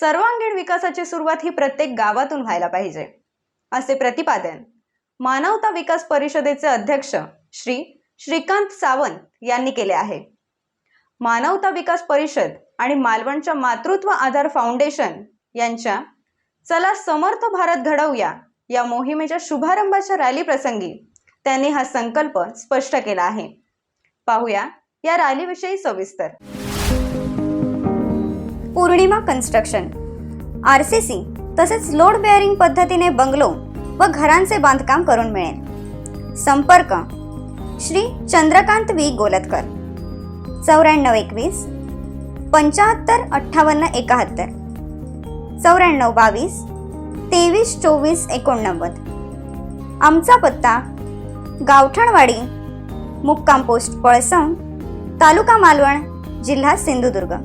सर्वांगीण विकासाची सुरुवात ही प्रत्येक गावातून व्हायला पाहिजे, असे प्रतिपादन मानवता विकास परिषदेचे अध्यक्ष श्री श्रीकांत सावंत यांनी केले आहे। मानवता विकास परिषद आणि मालवणच्या मातृत्व आधार फाउंडेशन यांच्या चला समर्थ भारत घडवूया या मोहिमेच्या शुभारंभाच्या रॅली प्रसंगी त्यांनी हा संकल्प स्पष्ट केला आहे। पाहूया या रॅलीविषयी सविस्तर। पूर्णिमा कन्स्ट्रक्शन आरसीसी तसेच लोड बेअरिंग पद्धतीने बंगलो व घरांचे बांधकाम करून मिळेल। संपर्क श्री चंद्रकांत वी गोलतकर 9421 75 58 71 9422 23 24 89। आमचा पत्ता गावठणवाडी मुक्काम पोस्ट पळसम तालुका मालवण जिल्हा सिंधुदुर्ग।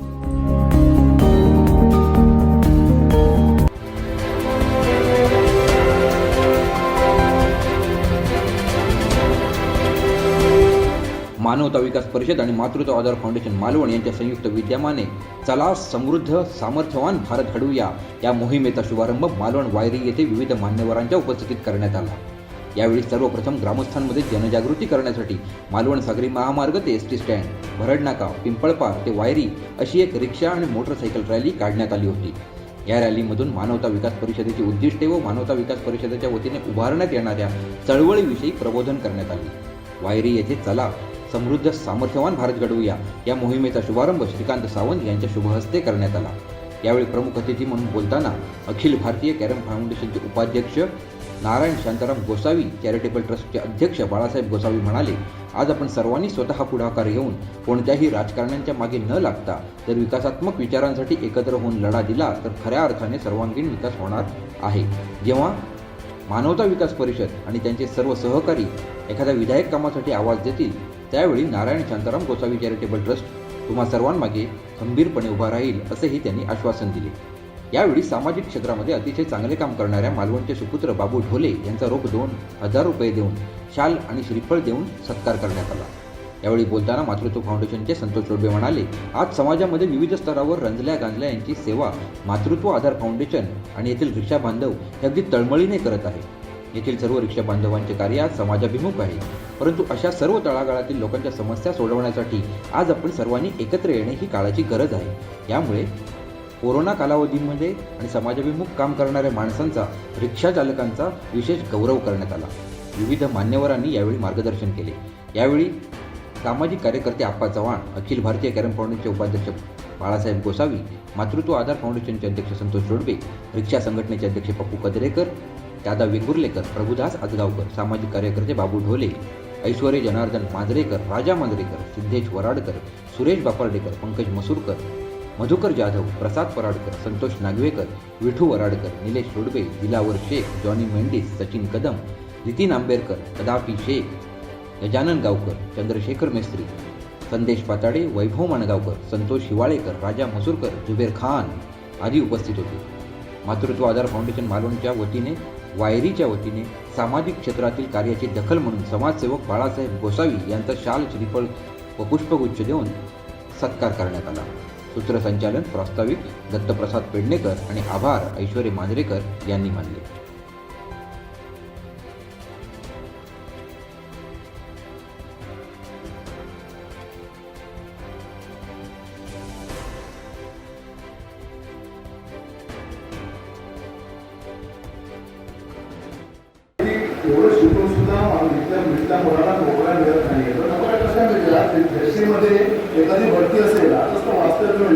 मानवता विकास परिषद आणि मातृत्व आधार फाउंडेशन मालवण यांच्या संयुक्त विद्यमाने चला समृद्ध सामर्थ्यवान भारत घडवूया या मोहिमेचा शुभारंभ मालवण वायरी येथे विविध मान्यवरांच्या उपस्थितीत करण्यात आला। यावेळी सर्वप्रथम ग्रामस्थांमध्ये जनजागृती करण्यासाठी मालवण सागरी महामार्ग ते एसटी स्टँड, भरडनाका, पिंपळपार ते वायरी अशी एक रिक्षा आणि मोटरसायकल रॅली काढण्यात आली होती। या रॅलीमधून मानवता विकास परिषदेची उद्दिष्टे व मानवता विकास परिषदेच्या वतीने उभारण्यात येणाऱ्या चळवळीविषयी प्रबोधन करण्यात आले। वायरी येथे चला समृद्ध सामर्थ्यवान भारत घडवूया या मोहिमेचा शुभारंभ श्रीकांत सावंत यांच्या शुभहस्ते करण्यात आला। यावेळी प्रमुख अतिथी म्हणून बोलताना अखिल भारतीय कॅरम फाउंडेशनचे उपाध्यक्ष नारायण शांताराम गोसावी, चॅरिटेबल ट्रस्टचे अध्यक्ष बाळासाहेब गोसावी म्हणाले, आज आपण सर्वांनी स्वतः पुढाकार घेऊन कोणत्याही राजकारण्यांच्या मागे न लागता जर विकासात्मक विचारांसाठी एकत्र होऊन लढा दिला तर खऱ्या अर्थाने सर्वांगीण विकास होणार आहे। जेव्हा मानवता विकास परिषद आणि त्यांचे सर्व सहकारी एखाद्या विधायक कामासाठी आवाज देतील त्यावेळी नारायण शांताराम गोसावी चॅरिटेबल ट्रस्ट तुम्हा सर्वांमागे खंबीरपणे उभा राहील असेही त्यांनी आश्वासन दिले। यावेळी सामाजिक क्षेत्रामध्ये अतिशय चांगले काम करणाऱ्या मालवणचे सुपुत्र बाबू ढोले यांचा रोख 2000 रुपये देऊन शाल आणि श्रीफळ देऊन सत्कार करण्यात आला। यावेळी बोलताना मातृत्व फाउंडेशनचे संतोष जोडबे म्हणाले, आज समाजामध्ये विविध स्तरावर रंजल्या गांजल्या यांची सेवा मातृत्व आधार फाउंडेशन आणि येथील रिक्षा बांधव हे अगदी तळमळीने करत आहे। येथील सर्व रिक्षा बांधवांचे कार्य आज समाजाभिमुख आहे, परंतु अशा सर्व तळागाळातील लोकांच्या समस्या सोडवण्यासाठी आज आपण सर्वांनी एकत्र येणे ही काळाची गरज आहे। यामुळे कोरोना कालावधीमध्ये आणि समाजाभिमुख काम करणाऱ्या माणसांचा, रिक्षा चालकांचा विशेष गौरव करण्यात आला। विविध मान्यवरांनी यावेळी मार्गदर्शन केले। यावेळी सामाजिक कार्यकर्ते आप्पा चव्हाण, अखिल भारतीय कॅरम फाउंडेशनचे उपाध्यक्ष बाळासाहेब गोसावी, मातृत्व आधार फाउंडेशनचे अध्यक्ष संतोष जोडबे, रिक्षा संघटनेचे अध्यक्ष पप्पू कदरेकर, दादा वेंगुर्लेकर, प्रभुदास आजगावकर, सामाजिक कार्यकर्ते बाबू ढोले, ऐश्वर्य जनार्दन मांजरेकर, राजा मांजरेकर, सिद्धेश वराडकर, सुरेश बापर्डेकर, पंकज मसूरकर, मधुकर जाधव, प्रसाद पराडकर, संतोष नागवेकर, विठू वराडकर, निलेश रोडबे, दिलावर शेख, जॉनी मेंडिस, सचिन कदम, नितीन आंबेरकर, कदापी शेख, गजानन गावकर, चंद्रशेखर मेस्त्री, संदेश पाताडे, वैभव माणगावकर, संतोष हिवाळेकर, राजा मसूरकर, जुबेर खान आदी उपस्थित होते। मातृत्व आधार फाउंडेशन मालवणच्या वतीने वायरीच्या वतीने सामाजिक क्षेत्रातील कार्याची दखल म्हणून समाजसेवक बाळासाहेब गोसावी यांचा शाल, श्रीफळ व पुष्पगुच्छ देऊन सत्कार करण्यात आला। सूत्रसंचालन प्रास्ताविक दत्तप्रसाद पेडणेकर आणि आभार ऐश्वर्य मांजरेकर यांनी मानले। एवढं शिकून सुद्धा मिळता मुलांना नोकऱ्या मिळत नाही। तर नोकऱ्या कशा मिळतात? एसटीमध्ये एखादी भरती असेल, आताच तर वास्तव तुम्ही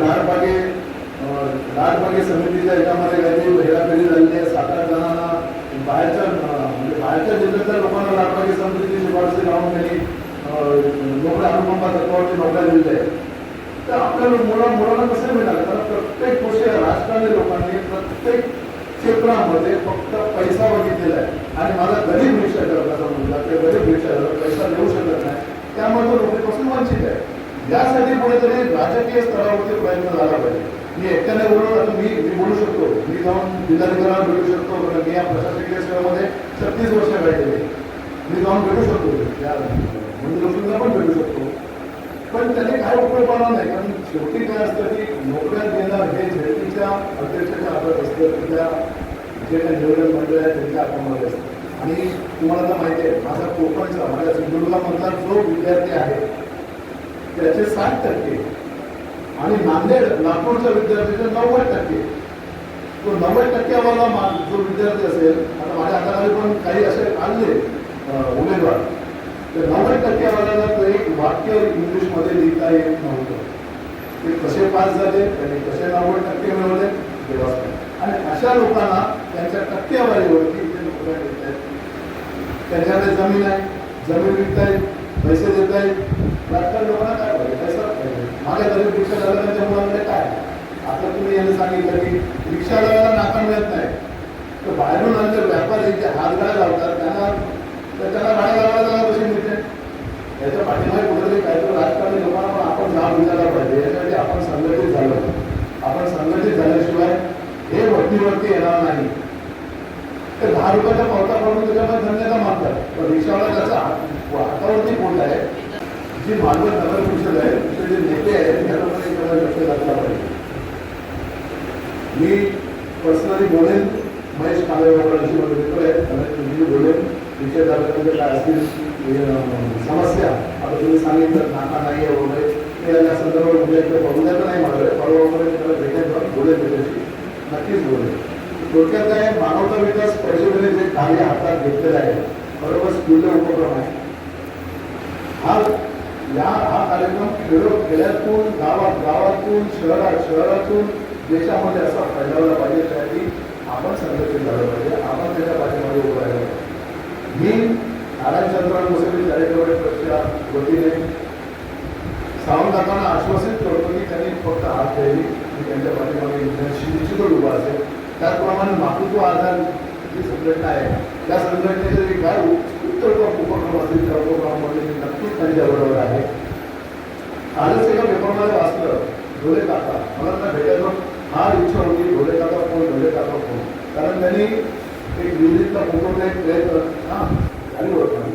लाडबागे समितीच्या एकामध्ये काही हेराफेरी झाली आहे। 7-8 जणांना बाहेरच्या जिल्ह्यातल्या लोकांना लाडबागे समितीची शिफारशी लावून त्यांनी नोकऱ्या अनुपमा तत्वावरती नोकऱ्या दिलेल्या आहेत। तर आपल्या मुलांना कसं मिळालं? तर प्रत्येक गोष्टी राजकारणी लोकांनी प्रत्येक क्षेत्रामध्ये फक्त पैसा बघितलेला आहे आणि माझा गरीब रिक्षा चालकाचा मुलगा किंवा गरीब रिक्षा चालक पैसा देऊ शकत नाही, त्यामुळे तो नोकरीपासून वंचित आहे। यासाठी कुठेतरी राजकीय स्तरावरती प्रयत्न झाला पाहिजे। मी एकट्याने बोललो तर मी बोलू शकतो, मी जाऊन जिल्हाधिकाऱ्यांना भेटू शकतो, मी या प्रशासकीय सेवेमध्ये 36 वर्ष काढलेली, मी जाऊन भेटू शकतो, त्या मंत्रिमंडळाला पण भेटू शकतो, पण त्याने काय उपयोग होणार नाही. कारण शेवटी काय असतं की नोकऱ्या देणं हे झेडपीच्या अध्यक्षाच्या हातात असतं, त्या जे काही नियोजन मंडळ आहे त्यांच्या हातामध्ये असतं. आणि तुम्हाला तर माहिती आहे, माझा कोकणचा माझ्या सिंधुदुर्गामधला जो विद्यार्थी आहे त्याचे 60% आणि नांदेड नागपूरच्या विद्यार्थ्याचे 90%. तो 90%वाला जो विद्यार्थी असेल, आता माझ्या हाताखाली पण काही असे आणले उमेदवार, तर 90%वाल्याला तो एक वाक्य इंग्लिशमध्ये लिहिता येत नव्हतं. ते कसे पास झाले, त्यांनी कसे 90% मिळवले देवास. आणि अशा लोकांना त्यांच्या टक्केवारीवरती इथे नोकऱ्या देत आहेत. त्यांच्याकडे जमीन आहे, जमीन विकतायत, पैसे देत आहेत. राजकारण लोकांना काय पाहिजे, पैसा पाहिजे. माझ्या घरी रिक्षा चालकांच्या मुलांकडे काय, आता तुम्ही यांनी सांगितलं की रिक्षा लावायला नाका मिळत नाही, तर बाहेरून आलेले व्यापारी जे हातगाड्या लावतात त्यांना गाड्या लावायला जागा कशी मिळते. याच्या पाठीमागे कुठेतरी काहीतरी राजकारणी लोकांना पण आपण जाब विचारला पाहिजे. यासाठी आपण संघटित झालो. आपण संघटित झाल्याशिवाय हे वरती येणार नाही. ते 10 रुपयाच्या पावता पडून त्याच्यामध्ये धन्यता मानतात, पण रिक्षावाला त्याचा हातावरती पोट आहे. जी मानवत नगर परिषद आहे, तिथे जे नेते आहेत त्याच्यामध्ये लक्ष घातला पाहिजे. मी पर्सनली बोलेन, महेश कांबळेशी मित्र आहेत, मी बोलेन रिक्षा चालकांचे काय असतील समस्या. आता तुम्ही सांगितलं नाका नाही आहे वगैरे, ते या संदर्भात उद्या तर नाही मला परवा वगैरे त्याला भेटायचं बोलेन, त्याच्याशी नक्कीच बोलेन. थोडक्यात काय, मानवता विकास परिषदेने जे कार्य हातात घेतलेलं आहे बरोबर स्कूलचा उपक्रम आहे. हा कार्यक्रम खेड्यातून गावातून शहरातून देशामध्ये असा फैलावला पाहिजे. त्यासाठी आपण संघटित झालं पाहिजे, आपण त्याच्या पाठीमागे उभं राहिलं पाहिजे. मी नारायणचंद्र मुसली चॅरिटेबल ट्रस्टच्या वतीने सावंतदादांना आश्वासित करतो की त्यांनी फक्त हात द्यावी, की त्यांच्या पाठीमागे निश्चितच उभा असेल. त्याचप्रमाणे मातृत्व आधार जी संघटना आहे, त्या संघटनेचे जे काय उत्तर उपक्रम असतील त्या उपक्रमामध्ये मी नक्कीच त्यांच्याबरोबर आहे. कालच एका पेपरमध्ये वाचलं, ढोले काका मला त्यांना भेटायचं फार इच्छा होती. ढोले काका फोन, कारण त्यांनी एक दिल्लीतला फोटोचा एक प्रेस आणि ओळखलं,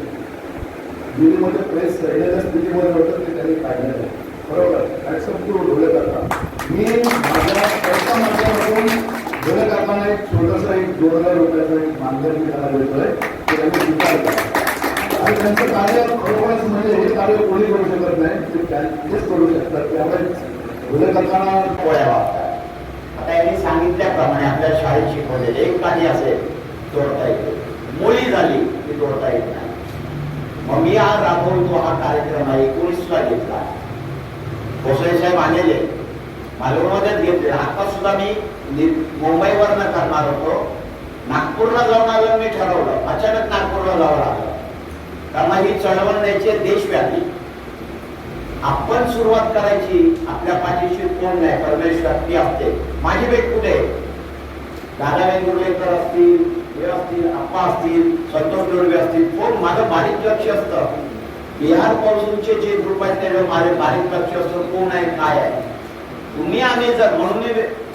दिल्लीमध्ये प्रेस सैन्याच्या स्थितीमध्ये होतं ते त्यांनी काढलेलं आहे. बरोबर, ऍक्सेप्ट करू ढोले काका. मी माझ्या पैसा माध्यमातून ढोले काकांना एक छोटंसं 2000 रुपयाचं एक मानधन मी त्यांना देतोय, ते त्यांनी स्वीकारलं. आणि त्यांचं कार्य खरोखरच म्हणजे हे कार्य कोणी करू शकत नाही, ते तेच करू शकतात. त्यामुळे ढोले काकांना पोळ्या वापरतात. आता यांनी सांगितल्याप्रमाणे आपल्या शाळेत शिकवलेले एक काही असेल तोडता येते, मुळी झाली की तोडता येत नाही. मग मी हा राबवतो हा कार्यक्रम आहे 19ला घेतला. भोसले साहेब आलेले मालवणमध्येच घेतले. आता सुद्धा मी मुंबईवरनं करणार होतो, नागपूरला जाऊन आलं. मी ठरवलं, अचानक नागपूरला जावं लागलं, कारण ही चळवळ न्यायची देशव्यापी. आपण सुरुवात करायची, आपल्या पाठीशी कोण नाही, परमेश्वर ती असते. माझी भेट कुठे, दादा वेंगुर्लेकर असतील, हे असतील, आप्पा असतील, संतोष डोळवे असतील, कोण माझं बारीक लक्ष असतं. बिहार पासूनचे जे ग्रुप आहेत त्याच्यावर माझे बारीक लक्ष असतं, कोण आहे काय आहे. तुम्ही आम्ही जर म्हणून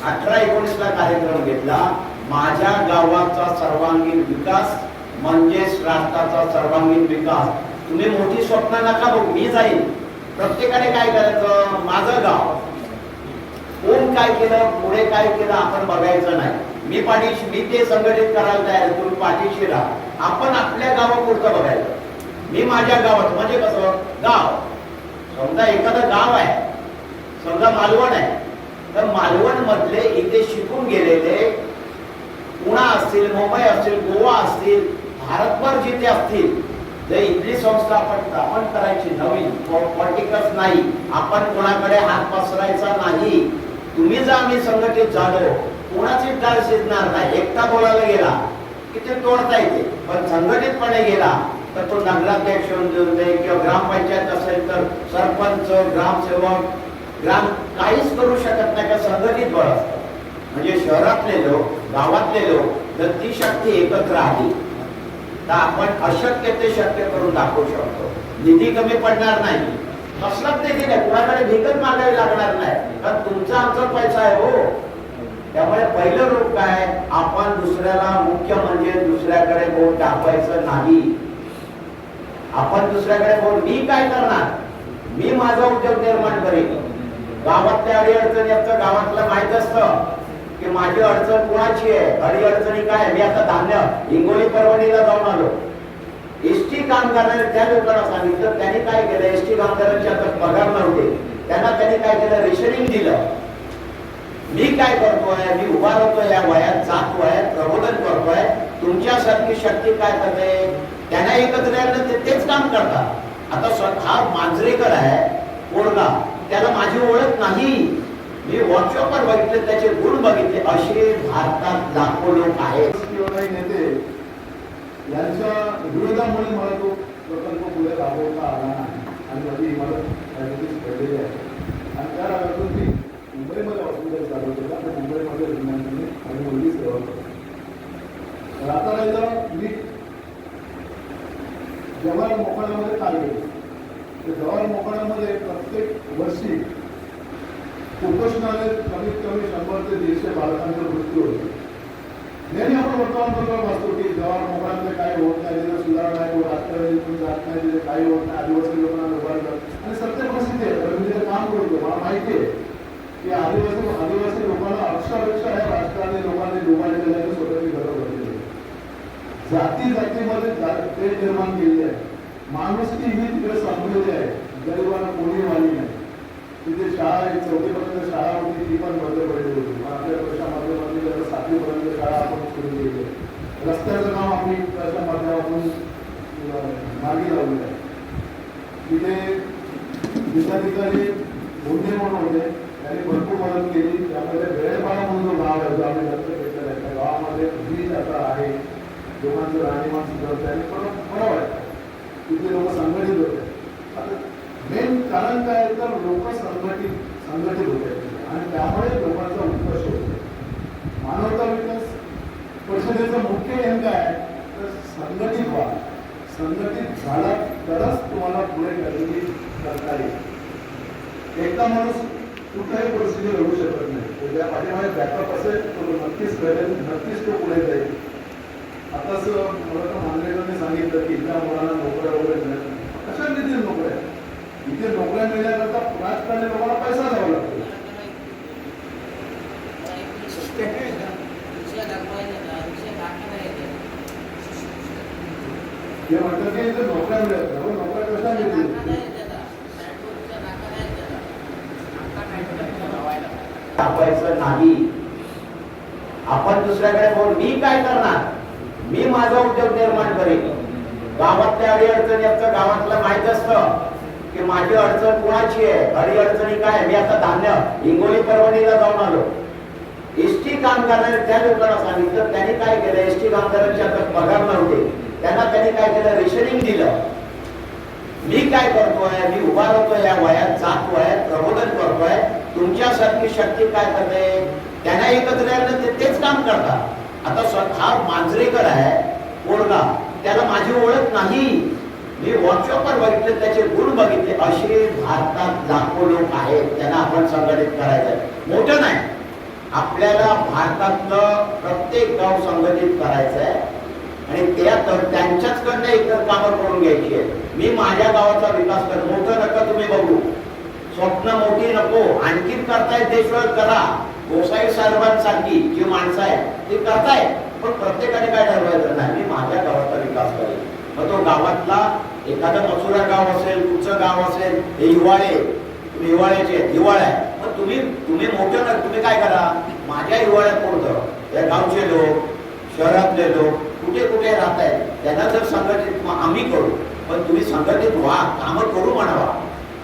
18-19ला कार्यक्रम घेतला. माझ्या गावाचा सर्वांगीण विकास म्हणजेच राष्ट्राचा सर्वांगीण विकास. तुम्ही मोठी स्वप्न नका बघू, मी जाईल. प्रत्येकाने काय करायचं, माझं गाव कोण काय केलं, पुढे काय केलं आपण बघायचं नाही. मी ते संघटित करायला तयार, तुम्ही पाठीशी राहा. आपण आपल्या गावापुरतं बघायचं. मी माझ्या गावात म्हणजे कसं गाव, समजा एखादं गाव आहे, समजा मालवण आहे, तर मालवण मधले इथे शिकून गेलेले पुणा असतील, मुंबई असतील, गोवा असतील, भारतभर जिथे असतील, जर इथली संस्था आपण स्थापन करायची नवीन, पॉलिटिकल्स नाही, आपण कोणाकडे हात पसरायचा नाही. तुम्ही जर आम्ही संघटित झालो, कोणाची टाळ शिजणार नाही. एकटा बोलायला गेला की ते तोडता येते, पण संघटितपणे गेला तर तो नगराध्यक्ष देऊन दे किंवा ग्रामपंचायत असेल तर सरपंच, ग्रामसेवक, काहीच करू शकत नाही का संघटित बळ असतं. म्हणजे शहरातले लोक, गावातले लोक जर ती शक्ती एकत्र आली तर आपण अशक्य ते शक्य करून दाखवू शकतो. निधी कमी पडणार नाही, कसलाच निधी नाही, कुणाकडे भिकत मागावी लागणार नाही, कारण तुमचा आमचा पैसा आहे हो. त्यामुळे पहिलं रूप काय, आपण दुसऱ्याला, मुख्य म्हणजे दुसऱ्याकडे बोट दाखवायचं नाही. आपण दुसऱ्याकडे बोट, मी काय करणार, मी माझा उद्योग निर्माण करेन. गावातल्या अडीअडचणी असतं, गावातलं माहित असतं की माझी अडचण कोणाची आहे, अडीअडचणी काय. मी आता धान्य हिंगोली परभणीला जाऊन आलो. एसटी कामगारांनी त्या लोकांना सांगितलं, त्यांनी काय केलं, एसटी कामगारांचे आता पगार नव्हते, त्यांनी काय केलं, रेशनिंग दिलं. मी काय करतोय, मी उभा राहतोय या वयात, जातोय, प्रबोधन करतोय. तुमच्यासारखी शक्ती काय करते, त्यांना एकत्र आलं तेच काम करतात. आता हा मांजरेकर आहे पोरगा, त्याला माझी ओळख नाही. मी व्हॉट्सअपवर बघितले, त्याचे गुण बघितले. असे भारतात लाखो लोक आहेत. नेते यांच्या विरोधामुळे मला तो प्रकल्प पुढे राबवता आला नाही आणि माझी इमारत पडलेली आहे. आणि त्या रागातून मी मुंबईमध्ये हॉस्पिटल चालवत होता आणि मुंबईमध्ये रुग्णांनी आणि मुलगी सेवा करतो. आता राहिलं मी जवाहर मोखाड्यामध्ये काय गेलो. जवाहर मोखाड्यामध्ये प्रत्येक वर्षी कुपोषणाने कमीत कमी 100 ते 150 बालकांचा मृत्यू होतो. नेहमी आपण वर्तमानपत्रात वाचतो की जवाहर मोखाड्यामध्ये काय होत नाही, तिथे सुधारणा नाही होत, राष्ट्रवादी जात नाही, तिथे काही होत नाही, आदिवासी लोकांना उभारलं. आणि सत्य परिस्थिती आहे, मी तिथे काम करतो, मला माहिती आहे की आदिवासी लोकांना अक्षरशः या राष्ट्राने लोकांनी डोबाले गेल्याने स्वतःची गरज होती. जाती जातीमध्ये तेढ निर्माण केली आहे. माणुसकी ही तिकडे संपलेली आहे. गरिबांना कोणी वाली नाही. तिथे शाळा एक 4थी पर्यंत शाळा होती, ती पण बंद पडली होती. आपल्या वर्षा माध्यमातून 7वी पर्यंत शाळा आपण सुरू केली आहे. रस्त्याचं काम आम्ही त्याच्या माध्यमातून मार्गी लावलेलं आहे. तिथे जिल्हाधिकारी बोंडे म्हणून होते, त्यांनी भरपूर मदत केली. त्यामध्ये वेळेपाडा म्हणून जो गाव आहे, जो आम्ही दत्तक घेतलेला आहे, त्या गावामध्ये ब्रिज आता आहे, लोकांचं राहणीमान सुधारतं आणि बरं वाटतं. तिथे लोक संघटित होते. आता मेन कारण काय तर लोक संघटित होते आणि त्यामुळे लोकांचा उत्कर्ष होतो. मानवता विकास परिषदेचं मुख्य एम काय तर संघटित व्हा. संघटित झाला तरच तुम्हाला पुढे काहीतरी करता येईल. एकटा माणूस कुठल्याही परिस्थिती लढू शकत नाही. त्या पाठीमागे बॅकअप असेल तो नक्कीच करेल, नक्कीच तो पुढे जाईल. आताच मला तर मांजरेकरांनी सांगितलं की इथल्या मुलांना नोकऱ्या वगैरे मिळत नाही. कशा रीतीने नोकऱ्या, इथे नोकऱ्या मिळण्याकरता राजकारणी लोकांना पैसा द्यावा लागतो. ते म्हणतात की इथे नोकऱ्या मिळत नाही. नोकऱ्या कशा मिळतील? दाखवायचं नाही. आपण दुसऱ्याकडे बोल, मी काय करणार, मी माझा उद्योग निर्माण करेन. गावातल्या अडीअडचणी असतं, गावातलं माहित असतं की माझी अडचण कोणाची आहे, अडीअडचणी काय. मी आता धान्य हिंगोली परभणीला जाऊन आलो. एसटी कामगारांनी त्या लोकांना सांगितलं, त्यांनी काय केलं, एसटी कामगारांचे आता पगार नव्हते, त्यांनी काय केलं, रेशनिंग दिलं. मी काय करतोय, मी उभा राहतोय या वयात, जातोय, प्रबोधन करतोय. तुमच्यासारखी शक्ती काय करते, त्यांना एकत्र आलं तेच काम करतात. आता हा मांजरेकर आहे पोरगा, त्याला माझी ओळख नाही. मी व्हॉट्सअपवर बघितले, त्याचे गुण बघितले. असे भारतात लाखो लोक आहेत, त्यांना आपण संघटित करायचं आहे. मोठं नाही, आपल्याला भारतातलं प्रत्येक गाव संघटित करायचं आहे आणि त्यांच्याचकडनं इतर कामं करून घ्यायची आहे. मी माझ्या गावाचा विकास कर, मोठं नका तुम्ही बघू, स्वप्न मोठी नको. आणखी करताय देशभर करा. गोसाई साहेबांसारखी जी माणसं आहेत ती करताय, पण प्रत्येकाने काय ठरवायचं नाही, मी माझ्या गावाचा विकास करेन. मग तो गावातला एखादा मसुरा गाव असेल, तुमचं गाव असेल, हे हिवाळे, तुम्ही हिवाळ्याचे हिवाळा आहे, मग तुम्ही मोठं ना, तुम्ही काय करा, माझ्या हिवाळ्यात कोणतं, या गावचे लोक, शहरातले लोक कुठे कुठे राहत आहेत, त्यांना जर संघटित आम्ही करू. पण तुम्ही संघटित व्हा, कामं करू म्हणावा.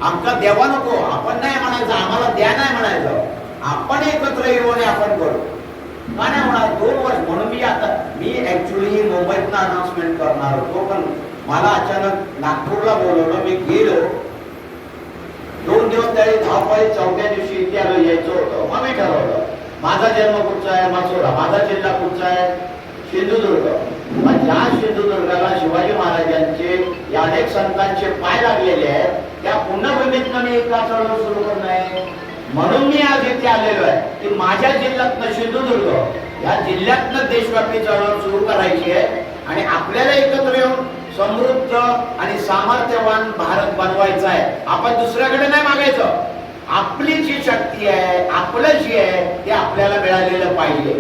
आमचा द्यावा नको, आपण नाही म्हणायचं, आम्हाला द्या नाही म्हणायचं, आपण एकत्र येऊन आपण करू. का नाही होणार, 2 वर्ष. म्हणून मी ऍक्च्युली मुंबईतनं अनाउन्समेंट करणार होतो, पण मला अचानक नागपूरला बोलवलं. मी गेलो, 2 दिवस तरी धावपळी, 4थ्या दिवशी इथे आलो, यायचं होतं. मग मी ठरवलं, माझा जन्म कुठचा आहे, मसुरा, माझा जिल्हा कुठचा आहे, सिंधुदुर्ग. मग ज्या सिंधुदुर्गाला शिवाजी महाराजांचे या अनेक संतांचे पाय लागलेले आहेत, त्या पुण्यभूमीतनं मी एका चळवळ सुरू करणार आहे. म्हणून मी आज इथे आलेलो आहे की माझ्या जिल्ह्यातनं सिंधुदुर्ग या जिल्ह्यातनं देशव्यापी चळवळ सुरू करायची आहे आणि आपल्याला एकत्र येऊन समृद्ध आणि सामर्थ्यवान भारत बनवायचा आहे. आपण दुसऱ्याकडे नाही मागायचं. आपली जी शक्ती आहे, आपलं जी आहे ते आपल्याला मिळालेलं पाहिजे.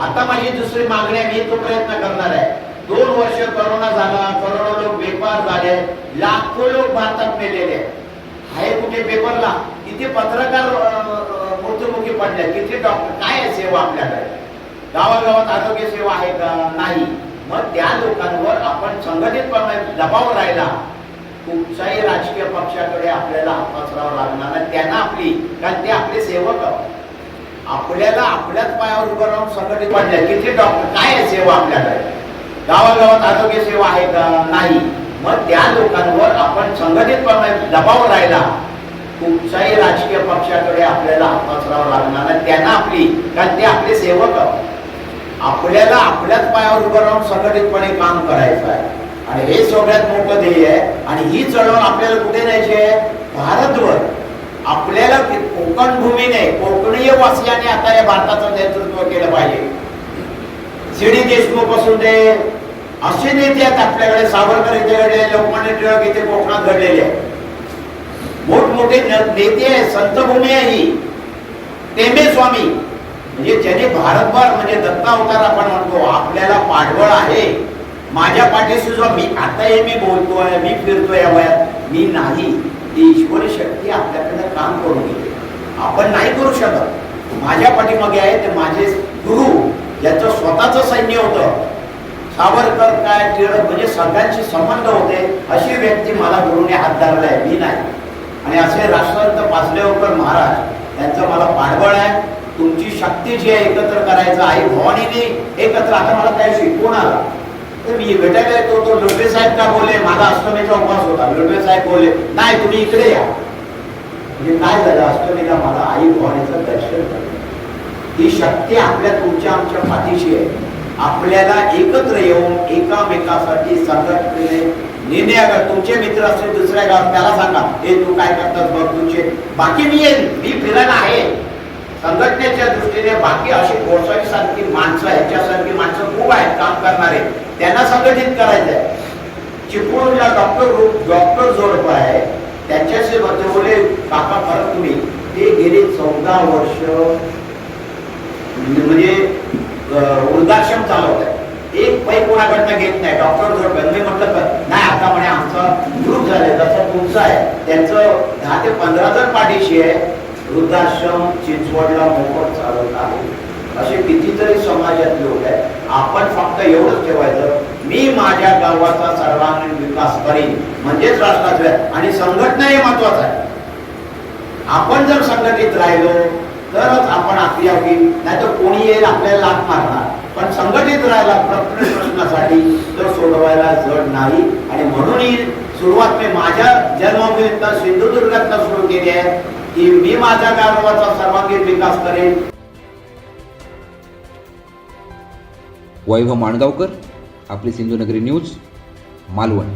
आता माझी दुसरी मागणी आहे, मी तो प्रयत्न करणार आहे. 2 वर्ष करोना झाला, करोडो लोक बेकार झाले, लाखो लोक भारतात मेलेले आहे. कुठे पेपरला किती पत्रकार मृत्युमुखी पडले, किती डॉक्टर, काय आहे सेवा आपल्याकडे? गावागावात आरोग्य सेवा आहे का? नाही. मग त्या लोकांवर आपण संघटितपणे दबाव राहिला. कुठच्याही राजकीय पक्षाकडे आपल्याला हात पसरावा लागणार नाही. त्यांना आपली, कारण ते आपले सेवक आहोत. आपल्याला आपल्याच पायावर उभं राहून संघटित पडले, किती डॉक्टर, काय आहे सेवा आपल्याकडे? गावागावात आरोग्य सेवा आहे का? नाही. मग त्या लोकांवर आपण संघटितपणे दबाव राहिला. कुठच्याही राजकीय पक्षाकडे आपल्याला हात पसरावा लागणार नाही. त्यांना आपली, कारण ते आपले सेवक आहोत. आपल्याला आपल्याच पायावर उभं राहून संघटितपणे काम करायचं आहे आणि हे सगळ्यात मोठं ध्येय आहे. आणि ही चळवळ आपल्याला कुठे न्यायची आहे? भारतवर. आपल्याला कोकण भूमीने, कोकणीय वासियांनी आता या भारताचं नेतृत्व केलं पाहिजे. सी.डी. देशमुख असून ते असे नेते आहेत आपल्याकडे, सावरकर इथे घडले, लोकमान्य टिळक इथे कोकणात घडलेले आहेत. मोठमोठे नेते आहे, संतभूमी आहे ही. टेंबे स्वामी म्हणजे ज्यांनी भारतभर, म्हणजे दत्ता अवतार आपण म्हणतो, आपल्याला पाठबळ आहे. माझ्या पाठीशी जो मी आता हे मी बोलतोय, मी फिरतोय या वयात, मी नाही. ती ईश्वरी शक्ती आपल्याकडे काम करून घेते. आपण नाही करू शकत. माझ्या पाठीमागे आहे ते माझे गुरु, ज्याचं स्वतःचं सैन्य होतं. सावरकर काय, टिळक, म्हणजे सगळ्यांशी संबंध होते. अशी व्यक्ती मला गुरुने हात धरलाय, मी नाही. आणि असे राष्ट्रसंत पाचलेगावकर महाराज, त्यांचं मला पाठबळ आहे. तुमची शक्ती जी आहे एकत्र करायचं. आई भवानीने एकत्र, आता मला काय शिकवून आला. तर मी भेटायला येतो, तो लोटवे साहेब का बोलले, माझा अष्टमीचा उपवास होता. लोटवे साहेब बोलले, नाही तुम्ही इकडे या. म्हणजे काय झालं, अष्टमीला मला आई भवानीचं दर्शन झालं. ही शक्ती आपल्या, तुमच्या, आमच्या पाठीशी आहे. आपल्याला एकत्र येऊन एकामेकासाठी संघटनेने निर्णय करा. तुमचे मित्र असतील दुसऱ्या गावात, त्याला सांगा, हे तू काय करतात बघ तुझे, बाकी मी येईन, मी फिरायला आहे. संघटनेच्या दृष्टीने बाकी अशी गोसावी सारखी माणसं, ह्याच्यासारखी माणसं खूप आहेत काम करणारे, त्यांना संघटित करायचं आहे. चिपळूणला डॉक्टर जोडपा आहे, त्यांच्याशी बोलले, काका परत तुम्ही, ते गेले 14 वर्ष म्हणजे वृद्धाश्रम चालवत आहे. एक पै कोणाकडनं घेत नाही. डॉक्टर जोडपे, मी म्हटलं नाही, आता म्हणे आमचा ग्रुप झाले, जसं तुमचा आहे, त्यांचं 10 ते 15 जण पाठीशी आहे. वृद्धाश्रम चिंचवडला मोफत चालवत आहे. असे कितीतरी समाजात लोक आहेत. आपण फक्त एवढंच ठेवायचं, मी माझ्या गावाचा सर्वांगीण विकास करीन, म्हणजेच राष्ट्राचा. आणि संघटना हे महत्वाचं आहे. आपण जर संघटित राहिलो तरच आपण आपली होईल, नाही तर कोणी येईल आपल्याला लाथ मारणार. पण संघटित राहायला प्रत्येक प्रश्नासाठी तर सोडवायला जड नाही. आणि म्हणून ही सुरुवात मी माझ्या जन्मभूमीतनं सिंधुदुर्गातनं सुरू केली आहे की मी माझ्या गावाचा सर्वांगीण विकास करेन. वैभव माणगावकर, आपली सिंधुनगरी न्यूज, मालवण.